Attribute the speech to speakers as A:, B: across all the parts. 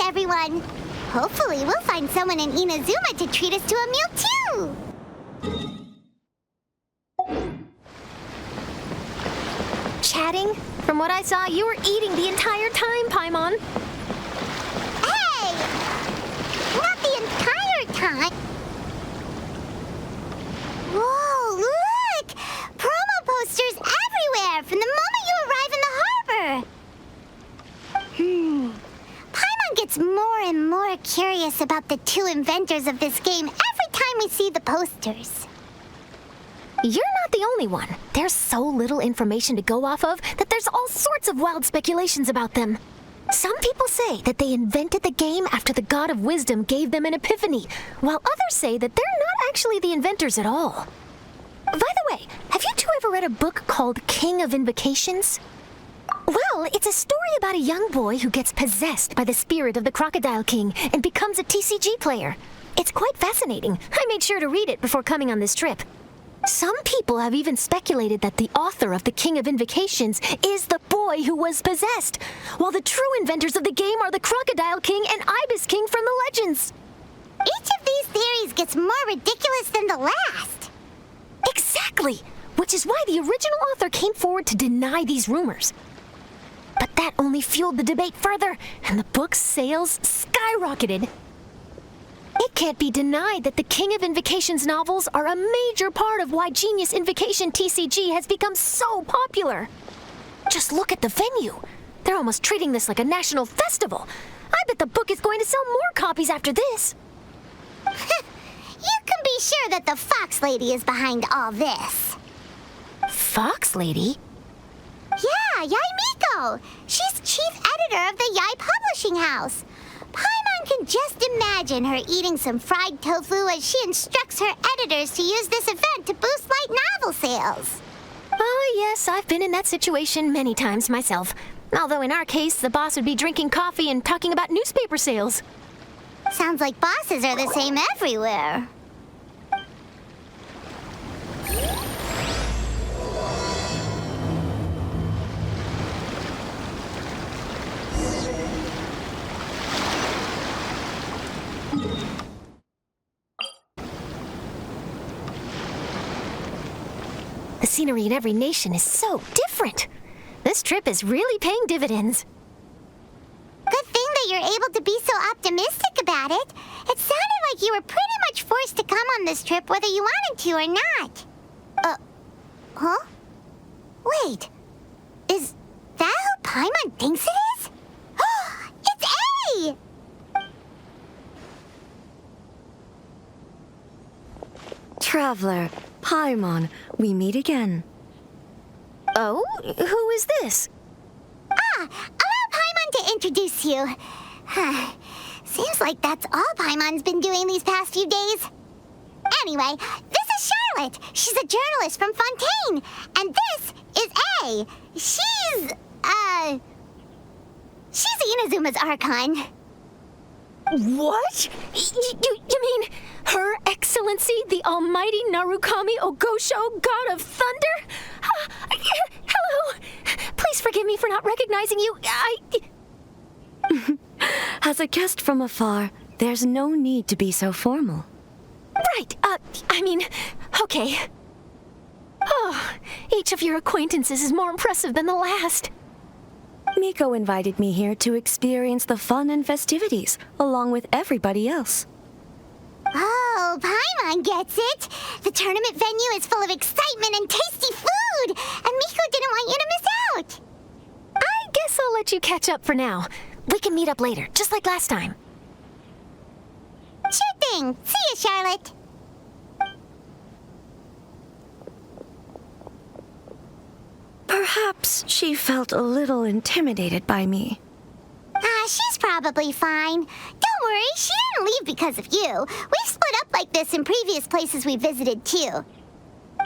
A: everyone. Hopefully we'll find someone in Inazuma to treat us to a meal too.
B: Chatting? From what I saw, you were eating the entire time, Paimon.
A: Hey! Not the entire time. Whoa, look! Promo posters everywhere from the moment you arrive in the harbor. Paimon gets more and more curious about the two inventors of this game every time we see the posters.
B: You're not the only one. There's so little information to go off of that there's all sorts of wild speculations about them. Some people say that they invented the game after the God of Wisdom gave them an epiphany, while others say that they're not actually the inventors at all. By the way, have you two ever read a book called King of Invocations? Well, it's a story about a young boy who gets possessed by the spirit of the Crocodile King and becomes a TCG player. It's quite fascinating. I made sure to read it before coming on this trip. Some people have even speculated that the author of the King of Invocations is the boy who was possessed, while the true inventors of the game are the Crocodile King and Ibis King from the legends.
A: Each of these theories gets more ridiculous than the last.
B: Exactly, which is why the original author came forward to deny these rumors. But that only fueled the debate further, and the book's sales skyrocketed. It can't be denied that the King of Invocations novels are a major part of why Genius Invocation TCG has become so popular. Just look at the venue. They're almost treating this like a national festival. I bet the book is going to sell more copies after this.
A: You can be sure that the Fox Lady is behind all this.
B: Fox Lady?
A: Yeah, Yae Miko. She's chief editor of the Yae Publishing House. Paimon can just imagine her eating some fried tofu as she instructs her editors to use this event to boost light novel sales.
B: Oh, yes, I've been in that situation many times myself. Although in our case, the boss would be drinking coffee and talking about newspaper sales.
A: Sounds like bosses are the same everywhere.
B: The scenery in every nation is so different. This trip is really paying dividends.
A: Good thing that you're able to be so optimistic about it. It sounded like you were pretty much forced to come on this trip whether you wanted to or not. Huh? Wait. Is that who Paimon thinks it is? It's A!
C: Traveler, Paimon, we meet again.
B: Oh? Who is this?
A: Allow Paimon to introduce you. Seems like that's all Paimon's been doing these past few days. Anyway, this is Charlotte. She's a journalist from Fontaine. And this is A. She's Inazuma's Archon.
B: What? You mean Her Excellency, the Almighty Narukami Ogosho, God of Thunder? Hello. Please forgive me for not recognizing you.
C: As a guest from afar, there's no need to be so formal.
B: Right, okay. Oh, each of your acquaintances is more impressive than the last.
C: Miko invited me here to experience the fun and festivities, along with everybody else.
A: Oh, Paimon gets it. The tournament venue is full of excitement and tasty food, and Miko didn't want you to miss out.
B: I guess I'll let you catch up for now. We can meet up later, just like last time.
A: Sure thing. See you, Charlotte.
C: Perhaps she felt a little intimidated by me.
A: She's probably fine. Don't worry, she didn't leave because of you. We've split up like this in previous places we visited, too.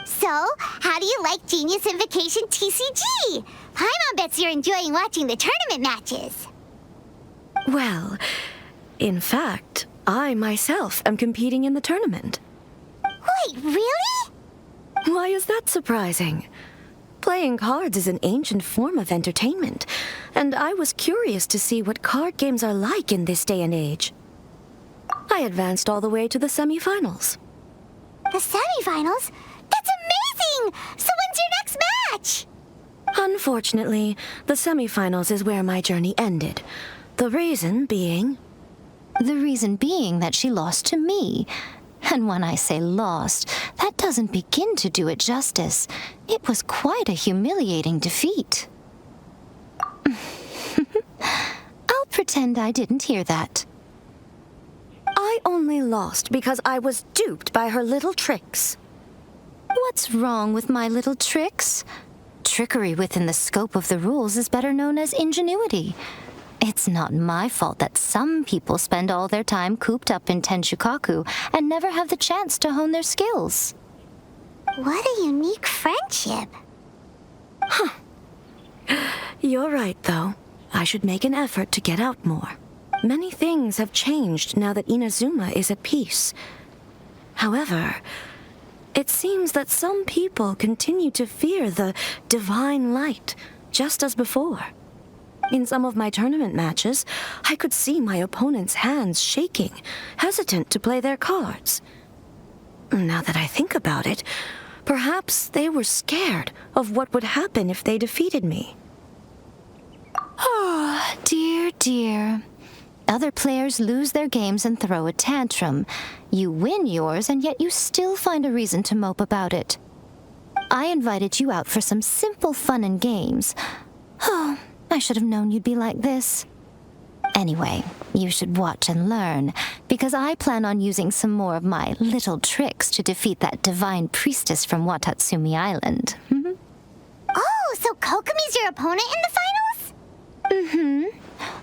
A: So, how do you like Genius Invocation TCG? Paimon bets you're enjoying watching the tournament matches.
C: Well, in fact, I myself am competing in the tournament.
A: Wait, really?
C: Why is that surprising? Playing cards is an ancient form of entertainment, and I was curious to see what card games are like in this day and age. I advanced all the way to the semifinals.
A: The semifinals? That's amazing! So when's your next match?
C: Unfortunately, the semifinals is where my journey ended. The reason being...
B: The reason being that she lost to me. And when I say lost, that doesn't begin to do it justice. It was quite a humiliating defeat. I'll pretend I didn't hear that.
C: I only lost because I was duped by her little tricks.
B: What's wrong with my little tricks? Trickery within the scope of the rules is better known as ingenuity. It's not my fault that some people spend all their time cooped up in Tenshukaku and never have the chance to hone their skills.
A: What a unique friendship.
C: You're right, though. I should make an effort to get out more. Many things have changed now that Inazuma is at peace. However, it seems that some people continue to fear the divine light, just as before. In some of my tournament matches, I could see my opponent's hands shaking, hesitant to play their cards. Now that I think about it, perhaps they were scared of what would happen if they defeated me.
B: Oh, dear, dear. Other players lose their games and throw a tantrum. You win yours, and yet you still find a reason to mope about it. I invited you out for some simple fun and games. Oh, I should have known you'd be like this. Anyway, you should watch and learn, because I plan on using some more of my little tricks to defeat that divine priestess from Watatsumi Island.
A: Oh, so Kokomi's your opponent in the finals?
B: Mm-hmm.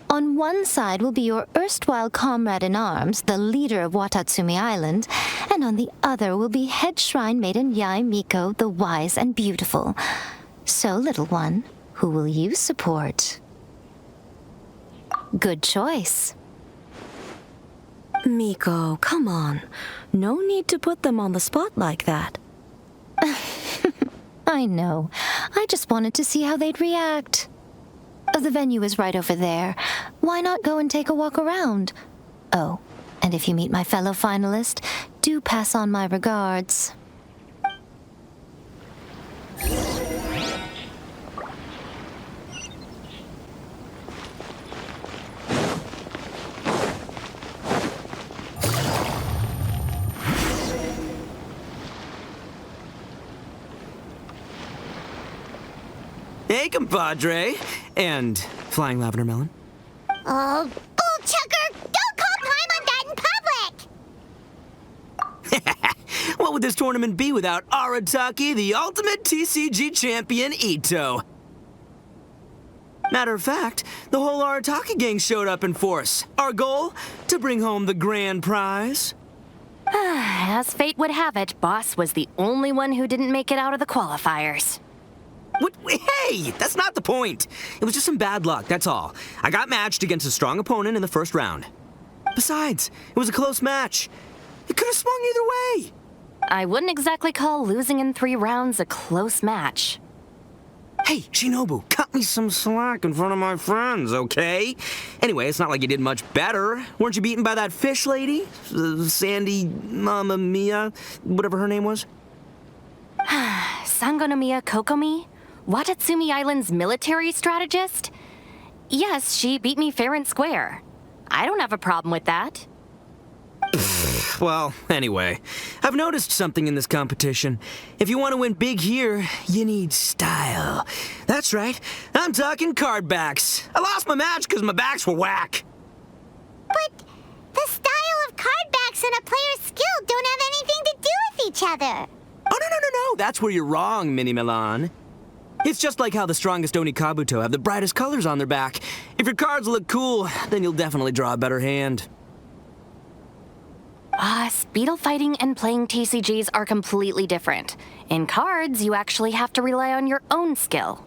B: On one side will be your erstwhile comrade in arms, the leader of Watatsumi Island, and on the other will be head shrine maiden Yae Miko, the wise and beautiful. So, little one, who will you support? Good choice.
C: Miko, come on. No need to put them on the spot like that.
B: I know. I just wanted to see how they'd react. The venue is right over there. Why not go and take a walk around? Oh, and if you meet my fellow finalist, do pass on my regards.
D: Hey, compadre. And flying lavender melon.
A: Oh, bull chucker! Don't call time on that in public!
D: What would this tournament be without Arataki, the ultimate TCG champion, Itto? Matter of fact, the whole Arataki gang showed up in force. Our goal? To bring home the grand prize.
E: As fate would have it, Boss was the only one who didn't make it out of the qualifiers.
D: What? Hey, that's not the point. It was just some bad luck, that's all. I got matched against a strong opponent in the first round. Besides, it was a close match. It could have swung either way.
E: I wouldn't exactly call losing in 3 rounds a close match.
D: Hey, Shinobu, cut me some slack in front of my friends, okay? Anyway, it's not like you did much better. Weren't you beaten by that fish lady? Sandy Mamma Mia, whatever her name was?
E: Sangonomiya Kokomi? Watatsumi Island's military strategist? Yes, she beat me fair and square. I don't have a problem with that.
D: Well, anyway, I've noticed something in this competition. If you want to win big here, you need style. That's right, I'm talking card backs. I lost my match because my backs were whack.
A: But the style of card backs and a player's skill don't have anything to do with each other.
D: Oh, no, that's where you're wrong, Mini Milan. It's just like how the strongest Oni Kabuto have the brightest colors on their back. If your cards look cool, then you'll definitely draw a better hand.
E: Speedle fighting and playing TCGs are completely different. In cards, you actually have to rely on your own skill.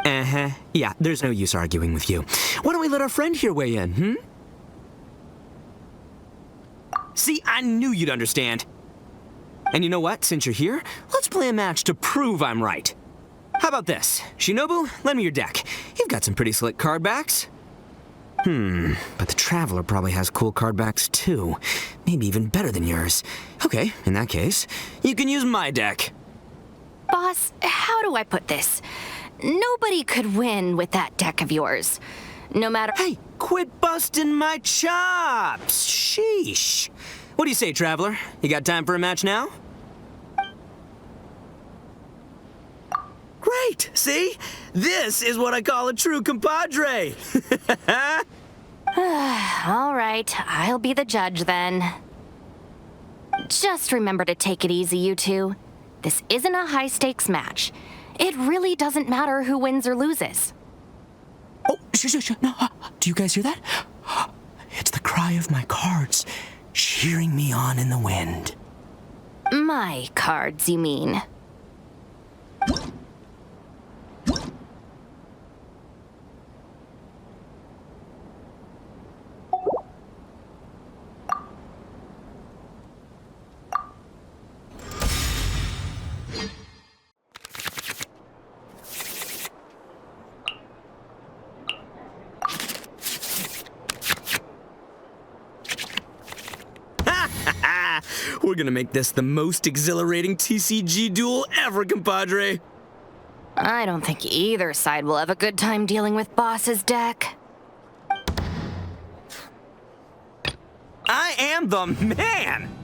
D: Uh-huh. Yeah, there's no use arguing with you. Why don't we let our friend here weigh in, See, I knew you'd understand. And you know what? Since you're here, let's play a match to prove I'm right. How about this? Shinobu, lend me your deck. You've got some pretty slick card backs. But the Traveler probably has cool card backs too. Maybe even better than yours. Okay, in that case, you can use my deck.
E: Boss, how do I put this? Nobody could win with that deck of yours. No matter—
D: Hey, quit busting my chops! Sheesh. What do you say, Traveler? You got time for a match now? Great! See? This is what I call a true compadre!
E: All right, I'll be the judge then. Just remember to take it easy, you two. This isn't a high-stakes match. It really doesn't matter who wins or loses.
F: Oh, shh. No, do you guys hear that? It's the cry of my cards, cheering me on in the wind.
E: My cards, you mean?
D: We're gonna make this the most exhilarating TCG duel ever, compadre.
E: I don't think either side will have a good time dealing with Boss's deck.
D: I am the man!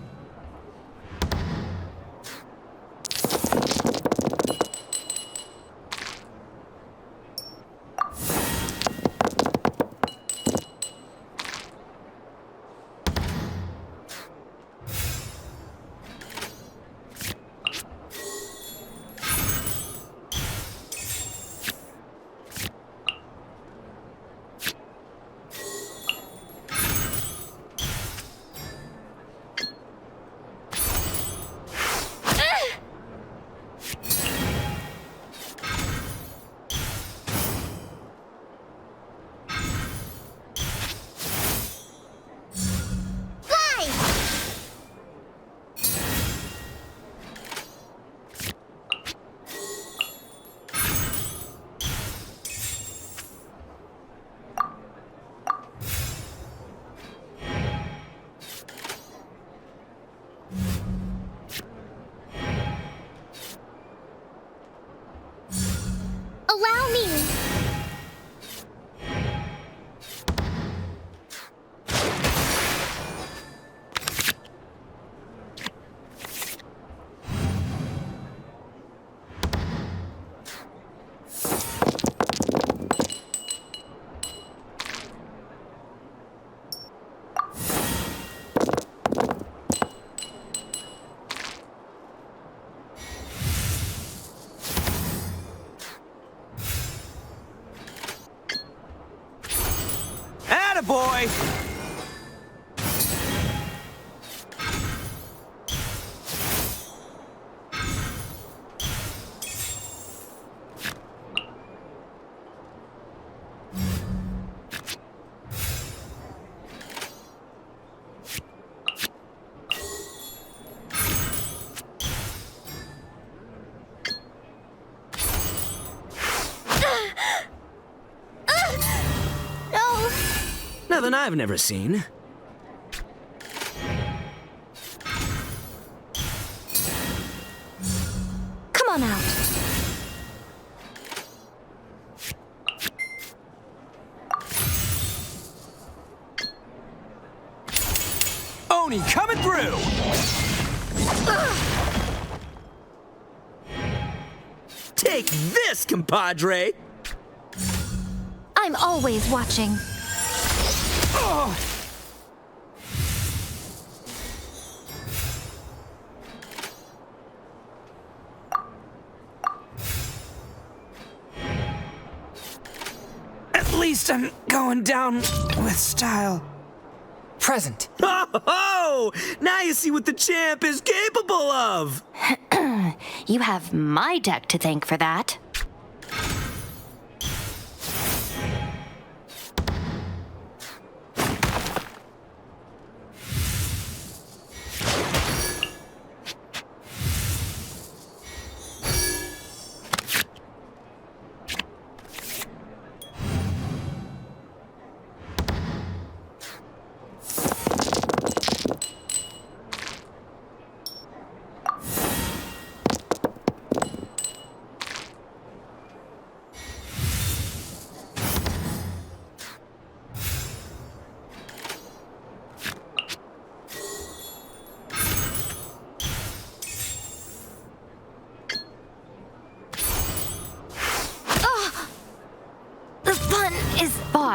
A: Allow me.
D: Attaboy! Nothing I've never seen.
B: Come on out.
D: Oni coming through! Take this, compadre!
B: I'm always watching.
F: At least I'm going down with style. Present.
D: Oh, now you see what the champ is capable of!
E: You have my deck to thank for that.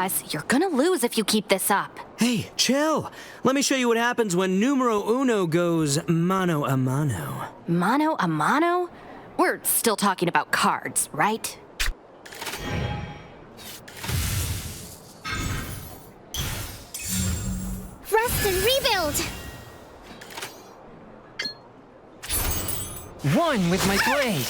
E: boss, you're gonna lose if you keep this up.
D: Hey, chill. Let me show you what happens when numero uno goes mano a mano.
E: Mano a mano? We're still talking about cards, right?
B: Rest and rebuild!
G: One with my blade.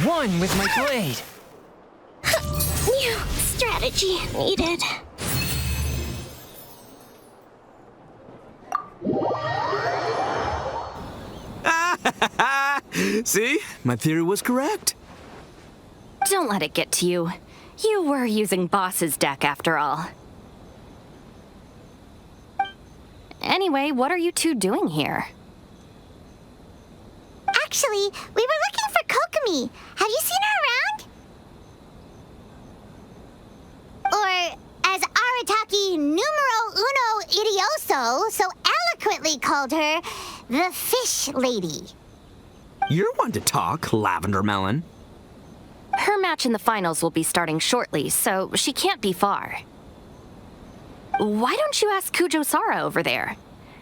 G: One with my blade.
B: New strategy needed.
D: See? My theory was correct.
E: Don't let it get to you. You were using Boss's deck after all. Anyway, what are you two doing here?
A: Actually, we were looking for Kokomi. Have you seen her around? Or, as Arataki numero uno idioso so eloquently called her, the Fish Lady.
D: You're one to talk, Lavender Melon.
E: Her match in the finals will be starting shortly, so she can't be far. Why don't you ask Kujou Sara over there?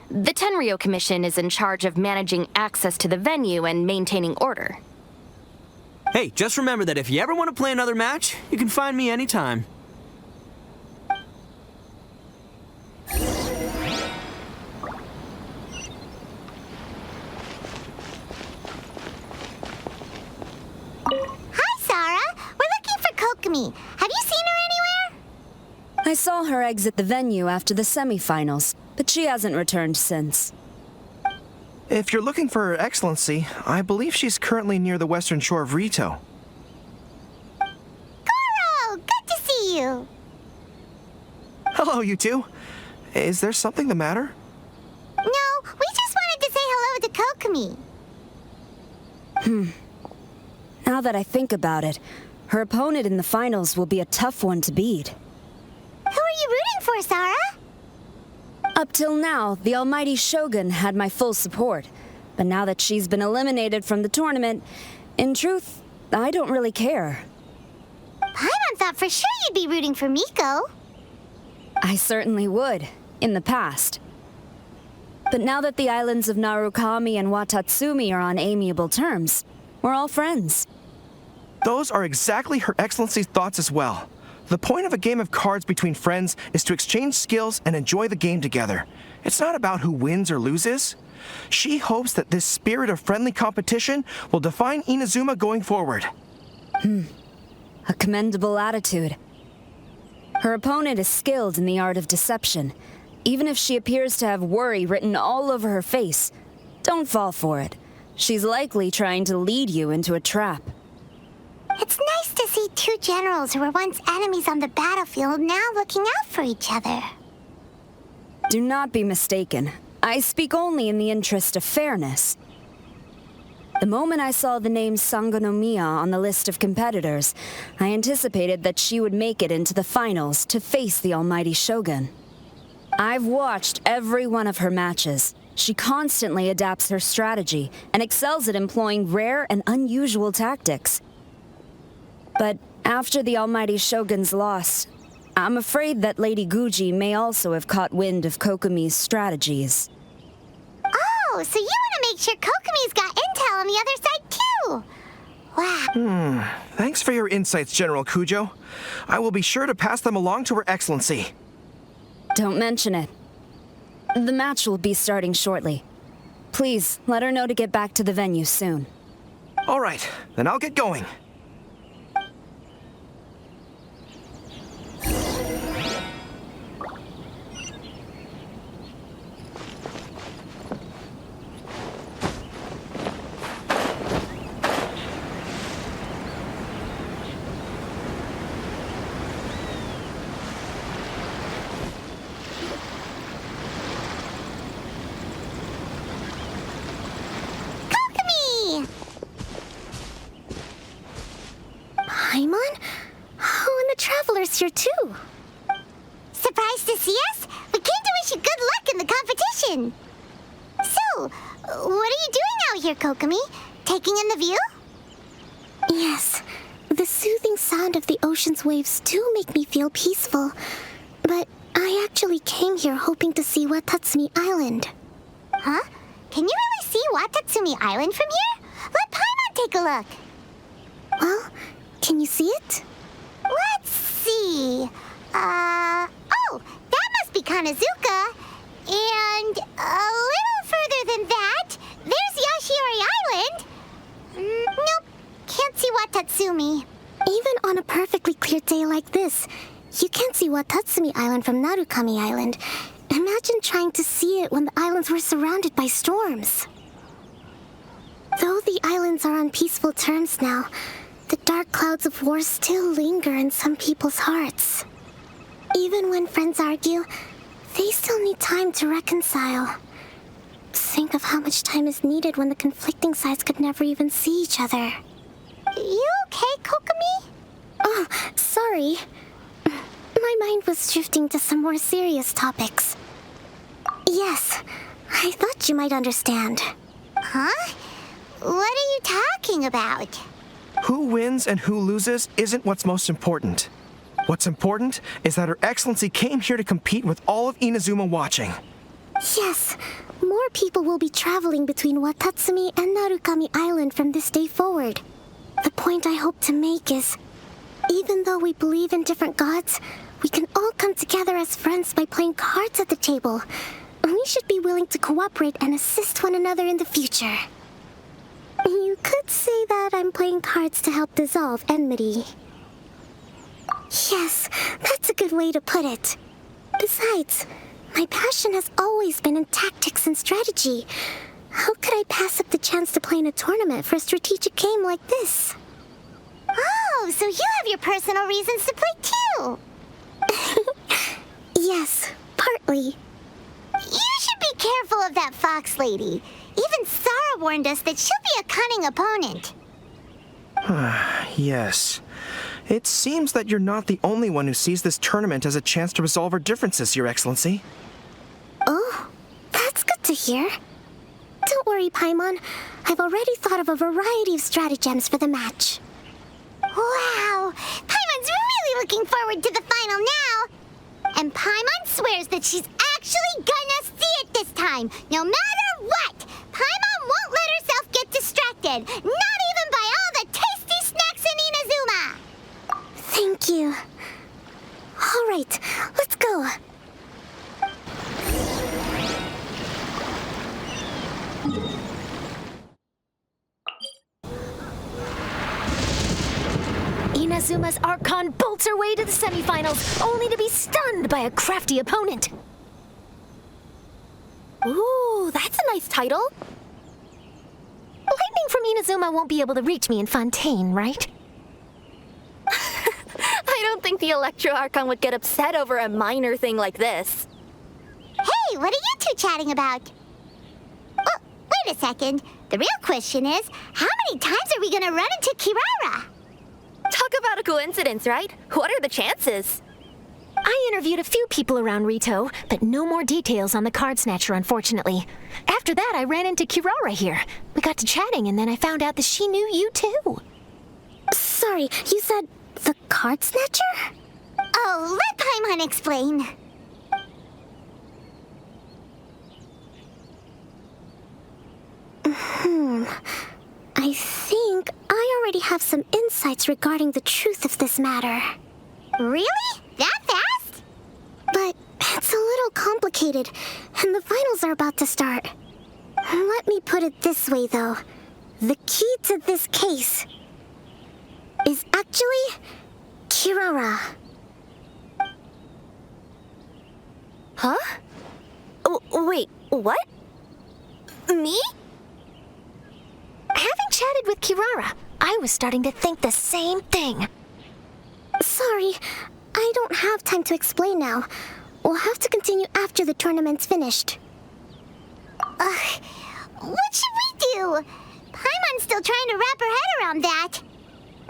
E: The Tenryo Commission is in charge of managing access to the venue and maintaining order.
D: Hey, just remember that if you ever want to play another match, you can find me anytime.
A: Hi, Sara. We're looking for Kokomi. Have you seen her anywhere?
C: I saw her exit the venue after the semifinals, but she hasn't returned since.
H: If you're looking for Her Excellency, I believe she's currently near the western shore of Ritou.
A: Gorou, good to see you.
H: Hello, you two. Is there something the matter?
A: No, we just wanted to say hello to Kokomi.
C: Now that I think about it, her opponent in the finals will be a tough one to beat.
A: Who are you rooting for, Sara?
C: Up till now, the almighty Shogun had my full support. But now that she's been eliminated from the tournament, in truth, I don't really care.
A: Paimon thought for sure you'd be rooting for Miko.
C: I certainly would, in the past. But now that the islands of Narukami and Watatsumi are on amiable terms, we're all friends.
H: Those are exactly Her Excellency's thoughts as well. The point of a game of cards between friends is to exchange skills and enjoy the game together. It's not about who wins or loses. She hopes that this spirit of friendly competition will define Inazuma going forward.
C: A commendable attitude. Her opponent is skilled in the art of deception. Even if she appears to have worry written all over her face, don't fall for it. She's likely trying to lead you into a trap.
A: It's nice to see two generals who were once enemies on the battlefield now looking out for each other.
C: Do not be mistaken. I speak only in the interest of fairness. The moment I saw the name Sangonomiya on the list of competitors, I anticipated that she would make it into the finals to face the almighty Shogun. I've watched every one of her matches. She constantly adapts her strategy and excels at employing rare and unusual tactics. But after the almighty Shogun's loss, I'm afraid that Lady Guji may also have caught wind of Kokomi's strategies.
A: Oh, so you want to make sure Kokomi's got intel on the other side too? Wow.
H: Thanks for your insights, General Kujou. I will be sure to pass them along to Her Excellency.
I: Don't mention it. The match will be starting shortly. Please, let her know to get back to the venue soon.
H: All right, then I'll get going.
B: Paimon? Oh, and the Traveler's here too.
A: Surprised to see us? We came to wish you good luck in the competition. So, what are you doing out here, Kokomi? Taking in the view?
B: Yes, the soothing sound of the ocean's waves do make me feel peaceful. But I actually came here hoping to see Watatsumi Island.
A: Huh? Can you really see Watatsumi Island from here? Let Paimon take a look.
B: Well, can you see it?
A: Let's see. Oh, that must be Kanazuka. And a little further than that, there's Yashiori Island. Nope, can't see Watatsumi.
B: Even on a perfectly clear day like this, you can't see Watatsumi Island from Narukami Island. Imagine trying to see it when the islands were surrounded by storms. Though the islands are on peaceful terms now, the dark clouds of war still linger in some people's hearts. Even when friends argue, they still need time to reconcile. Think of how much time is needed when the conflicting sides could never even see each other.
A: You okay, Kokomi?
B: Oh, sorry. My mind was drifting to some more serious topics. Yes, I thought you might understand.
A: Huh? What are you talking about?
H: Who wins and who loses isn't what's most important. What's important is that Her Excellency came here to compete with all of Inazuma watching.
B: Yes, more people will be traveling between Watatsumi and Narukami Island from this day forward. The point I hope to make is, even though we believe in different gods, we can all come together as friends by playing cards at the table. We should be willing to cooperate and assist one another in the future. You could say that I'm playing cards to help dissolve enmity. Yes, that's a good way to put it. Besides, my passion has always been in tactics and strategy. How could I pass up the chance to play in a tournament for a strategic game like this?
A: Oh, so you have your personal reasons to play too.
B: Yes, partly.
A: You should be careful of that fox lady. Even Sara warned us that she'll be a cunning opponent.
H: Yes. It seems that you're not the only one who sees this tournament as a chance to resolve our differences, Your Excellency.
B: Oh, that's good to hear. Don't worry, Paimon. I've already thought of a variety of stratagems for the match.
A: Wow! Paimon's really looking forward to the final now! And Paimon swears that she's actually gonna see it this time, no matter what! Paimon won't let herself get distracted, not even by all the tasty snacks in Inazuma!
B: Thank you. All right, let's go. Inazuma's Archon bolts her way to the semifinals, only to be stunned by a crafty opponent. Ooh, that's a nice title. Lightning from Inazuma won't be able to reach me in Fontaine, right?
E: I don't think the Electro Archon would get upset over a minor thing like this.
A: Hey, what are you two chatting about? Oh, wait a second. The real question is, how many times are we gonna run into Kirara?
E: Talk about a coincidence, right? What are the chances?
B: I interviewed a few people around Ritou, but no more details on the card snatcher, unfortunately. After that, I ran into Kirara here. We got to chatting, and then I found out that she knew you too. Sorry, you said the card snatcher?
A: Oh, let Paimon explain.
B: I think I
A: already have some insights regarding the truth of this matter. Really? That fast? But it's a little complicated, and the finals are about to start. Let me put it this way, though. The key to this case is actually Kirara.
B: Huh? Wait, what? Me? Having chatted with Kirara, I was starting to think the same thing.
A: Sorry, I don't have time to explain now. We'll have to continue after the tournament's finished. What should we do? Paimon's still trying to wrap her head around that.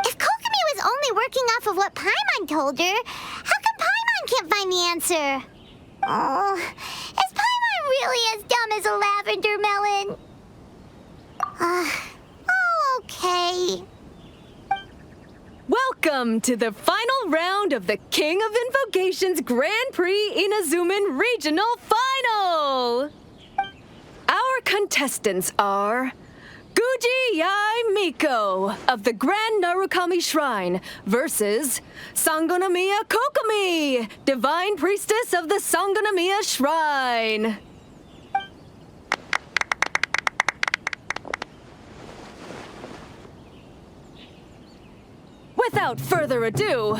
A: If Kokomi was only working off of what Paimon told her, how come Paimon can't find the answer? Oh, is Paimon really as dumb as a lavender melon? Okay.
J: Welcome to the final round of the King of Invocations Grand Prix Inazuman Regional Final! Our contestants are Yae Miko of the Grand Narukami Shrine versus Sangonomiya Kokomi, Divine Priestess of the Sangonomiya Shrine. Without further ado,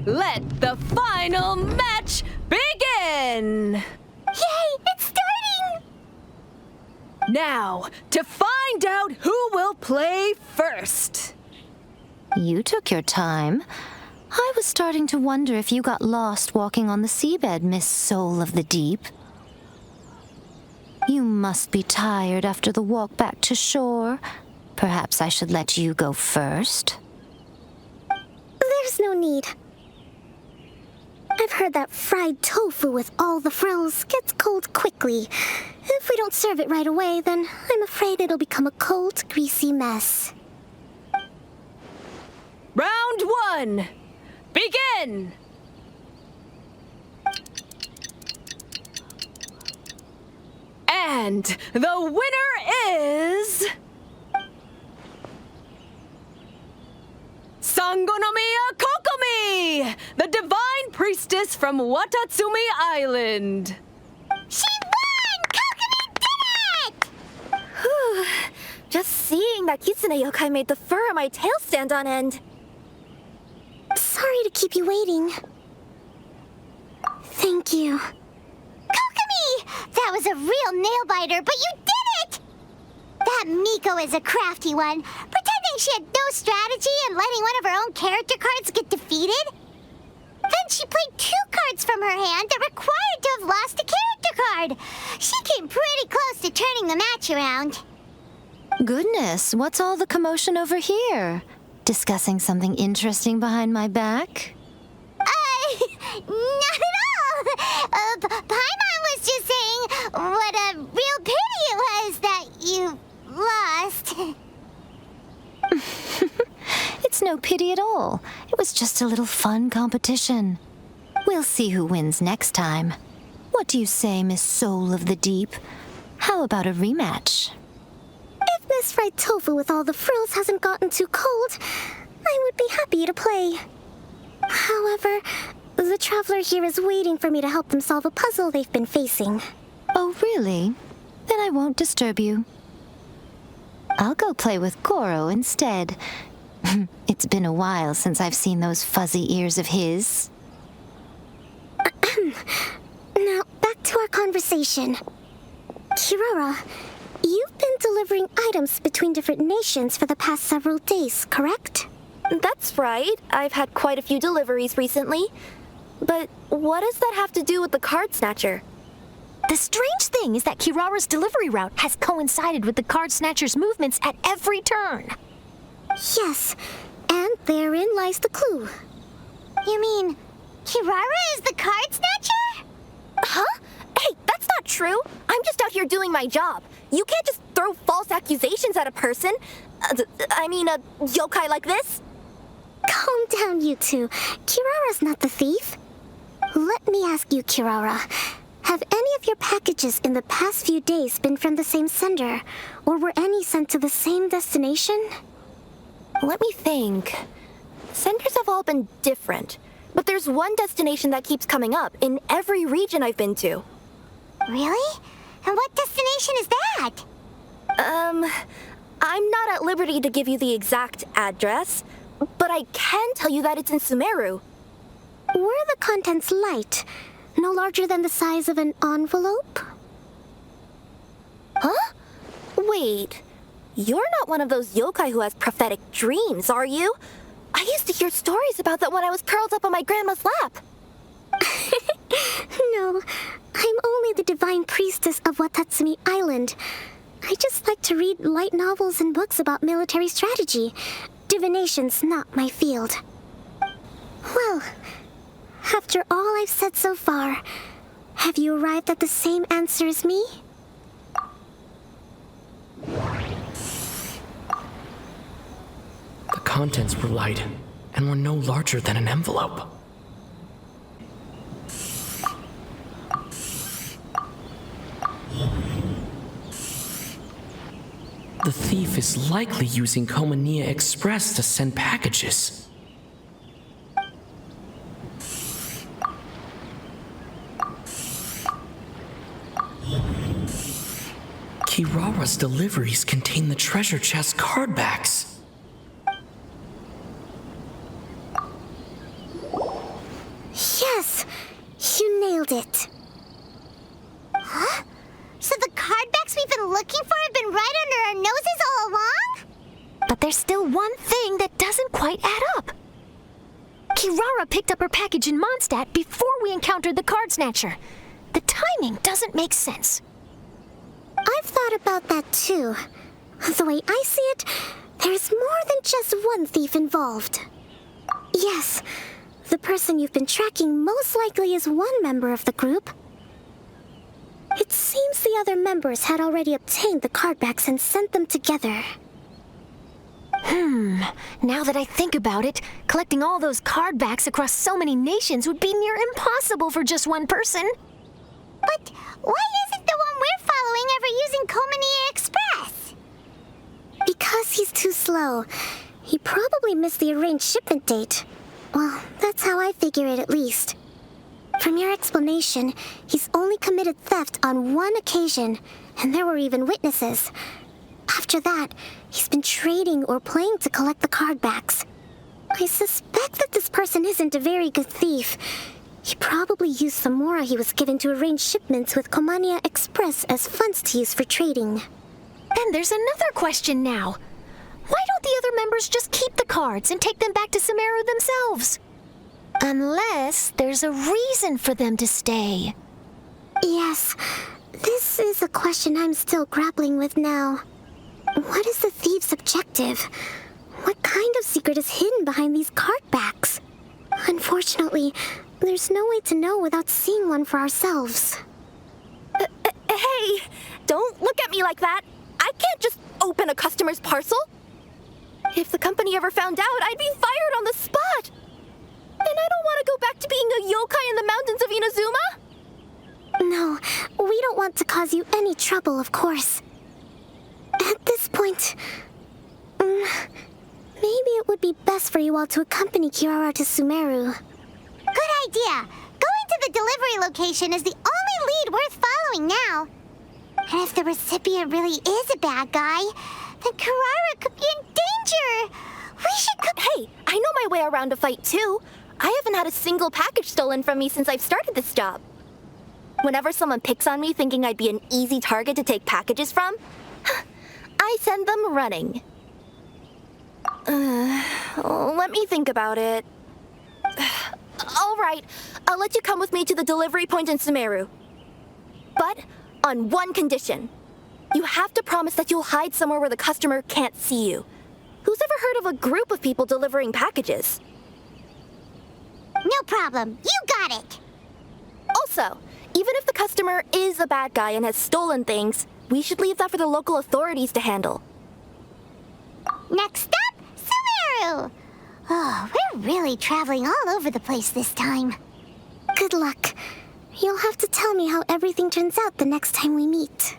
J: let the final match begin!
A: Yay, it's starting!
J: Now, to find out who will play first.
B: You took your time. I was starting to wonder if you got lost walking on the seabed, Miss Soul of the Deep. You must be tired after the walk back to shore. Perhaps I should let you go first.
A: There's no need. I've heard that fried tofu with all the frills gets cold quickly. If we don't serve it right away, then I'm afraid it'll become a cold, greasy mess.
J: Round one, begin! And the winner is... Sangonomiya Kokomi, the Divine Priestess from Watatsumi Island.
A: She won! Kokomi did it!
B: Whew. Just seeing that Kitsune yokai made the fur on my tail stand on end.
A: Sorry to keep you waiting. Thank you. Kokomi! That was a real nail-biter, but you did it! That Miko is a crafty one, pretending she had no strategy and letting one of her own character cards get defeated. Then she played 2 cards from her hand that required to have lost a character card. She came pretty close to turning the match around.
B: Goodness, what's all the commotion over here? Discussing something interesting behind my back?
A: Not at all! Paimon was just saying what a real pity it was that you lost.
B: It's no pity at all. It was just a little fun competition. We'll see who wins next time. What do you say, Miss Soul of the Deep? How about a rematch?
A: If Miss Fried Tofu with all the frills hasn't gotten too cold, I would be happy to play. However, the traveler here is waiting for me to help them solve a puzzle they've been facing.
B: Oh, really? Then I won't disturb you. I'll go play with Gorou instead. It's been a while since I've seen those fuzzy ears of his.
A: Now, back to our conversation. Kirara, you've been delivering items between different nations for the past several days, correct?
K: That's right. I've had quite a few deliveries recently. But what does that have to do with the card snatcher?
B: The strange thing is that Kirara's delivery route has coincided with the card snatcher's movements at every turn.
A: Yes, and therein lies the clue. You mean, Kirara is the card snatcher?
K: Huh? Hey, that's not true. I'm just out here doing my job. You can't just throw false accusations at a person. I mean, a yokai like this.
A: Calm down, you two. Kirara's not the thief. Let me ask you, Kirara. Have any of your packages in the past few days been from the same sender? Or were any sent to the same destination?
K: Let me think. Centers have all been different, but there's one destination that keeps coming up in every region I've been to.
A: Really? And what destination is that?
K: I'm not at liberty to give you the exact address, but I can tell you that it's in Sumeru.
B: Were the contents light? No larger than the size of an envelope?
K: Huh? Wait. You're not one of those yokai who has prophetic dreams, are you? I used to hear stories about that when I was curled up on my grandma's lap.
B: No, I'm only the divine priestess of Watatsumi Island. I just like to read light novels and books about military strategy. Divination's not my field. Well, after all I've said so far, have you arrived at the same answer as me?
F: The contents were light and were no larger than an envelope. The thief is likely using Komonia Express to send packages. Kirara's deliveries contain the treasure chest card backs.
B: Yes! You nailed it.
A: Huh? So the card backs we've been looking for have been right under our noses all along?
B: But there's still one thing that doesn't quite add up. Kirara picked up her package in Mondstadt before we encountered the card snatcher. The timing doesn't make sense. I've thought about that too. The way I see it, there's more than just one thief involved. Yes, the person you've been tracking most likely is one member of the group. It seems the other members had already obtained the cardbacks and sent them together. Now that I think about it, collecting all those cardbacks across so many nations would be near impossible for just one person.
A: But why isn't the one we're following ever using Komonia Express?
B: Because he's too slow. He probably missed the arranged shipment date. Well, that's how I figure it at least. From your explanation, he's only committed theft on one occasion, and there were even witnesses. After that, he's been trading or playing to collect the cardbacks. I suspect that this person isn't a very good thief. He probably used the mora he was given to arrange shipments with Komonia Express as funds to use for trading. Then there's another question now. Why don't the other members just keep the cards and take them back to Sumeru themselves? Unless there's a reason for them to stay. Yes, this is a question I'm still grappling with now. What is the thief's objective? What kind of secret is hidden behind these cardbacks? Unfortunately, there's no way to know without seeing one for ourselves.
K: Hey, don't look at me like that. I can't just open a customer's parcel. If the company ever found out, I'd be fired on the spot. And I don't want to go back to being a yokai in the mountains of Inazuma.
B: No, we don't want to cause you any trouble, of course. At this point, maybe it would be best for you all to accompany Kirara to Sumeru.
A: Good idea. Going to the delivery location is the only lead worth following now. And if the recipient really is a bad guy, then Kirara could be in danger. We should
K: Hey, I know my way around a fight too. I haven't had a single package stolen from me since I've started this job. Whenever someone picks on me thinking I'd be an easy target to take packages from, I send them running. Let me think about it. All right, I'll let you come with me to the delivery point in Sumeru. But on one condition. You have to promise that you'll hide somewhere where the customer can't see you. Who's ever heard of a group of people delivering packages?
A: No problem. You got it.
K: Also, even if the customer is a bad guy and has stolen things, we should leave that for the local authorities to handle.
A: Next up, Sumeru. Oh, we're really traveling all over the place this time.
B: Good luck. You'll have to tell me how everything turns out the next time we meet.